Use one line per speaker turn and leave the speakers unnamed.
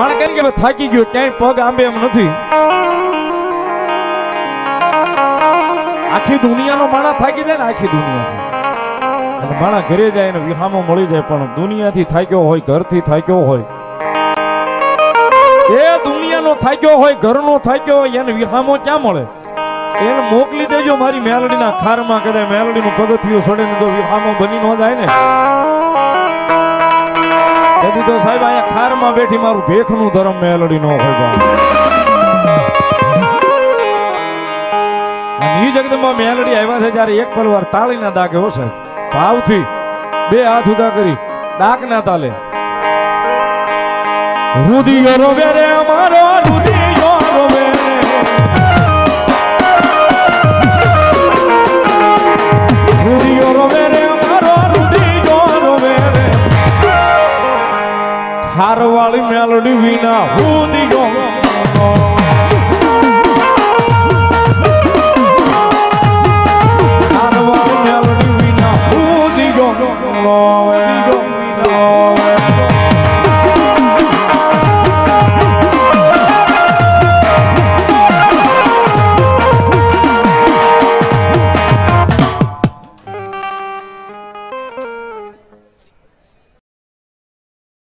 માણે કેમ કે થાકી ગયો ક્યાંય પગ આંબે એમ નથી. આખી દુનિયાનો માણા થાકી જાય ને આખી દુનિયાથી માણા ઘરે જાય ને વિહામો મળી જાય પણ દુનિયાથી થાક્યો હોય ઘરથી થાક્યો હોય એ દુનિયાનો થાક્યો હોય ઘરનો થાક્યો હોય એને વિહામો ક્યાં મળે? એને મોકલી દેજો મારી મેલડીના ખારમાં કદાચ મેલડીનું પગથિયું છોડે ને તો વિહામો બની ન જાય ને. તેથી તો સાહેબ અહીંયા ખારમાં બેઠી મારું ભેખનું ધર્મ મેલડી નો હોય. ઈ જગદંબા મેલડી આવ્યા છે જ્યારે એક પલવાર તાળીના દાગે હો સાહેબ ભાવથી બે હાથ ઉદા કરી ડાક ના તાલે. રુદિયો રોવે રે અમારો રુદિયો રોવે, રુદિયો રોવે રે અમારો રુદિયો રોવે રે, હારવાળી મેલડી વિના રુદિયો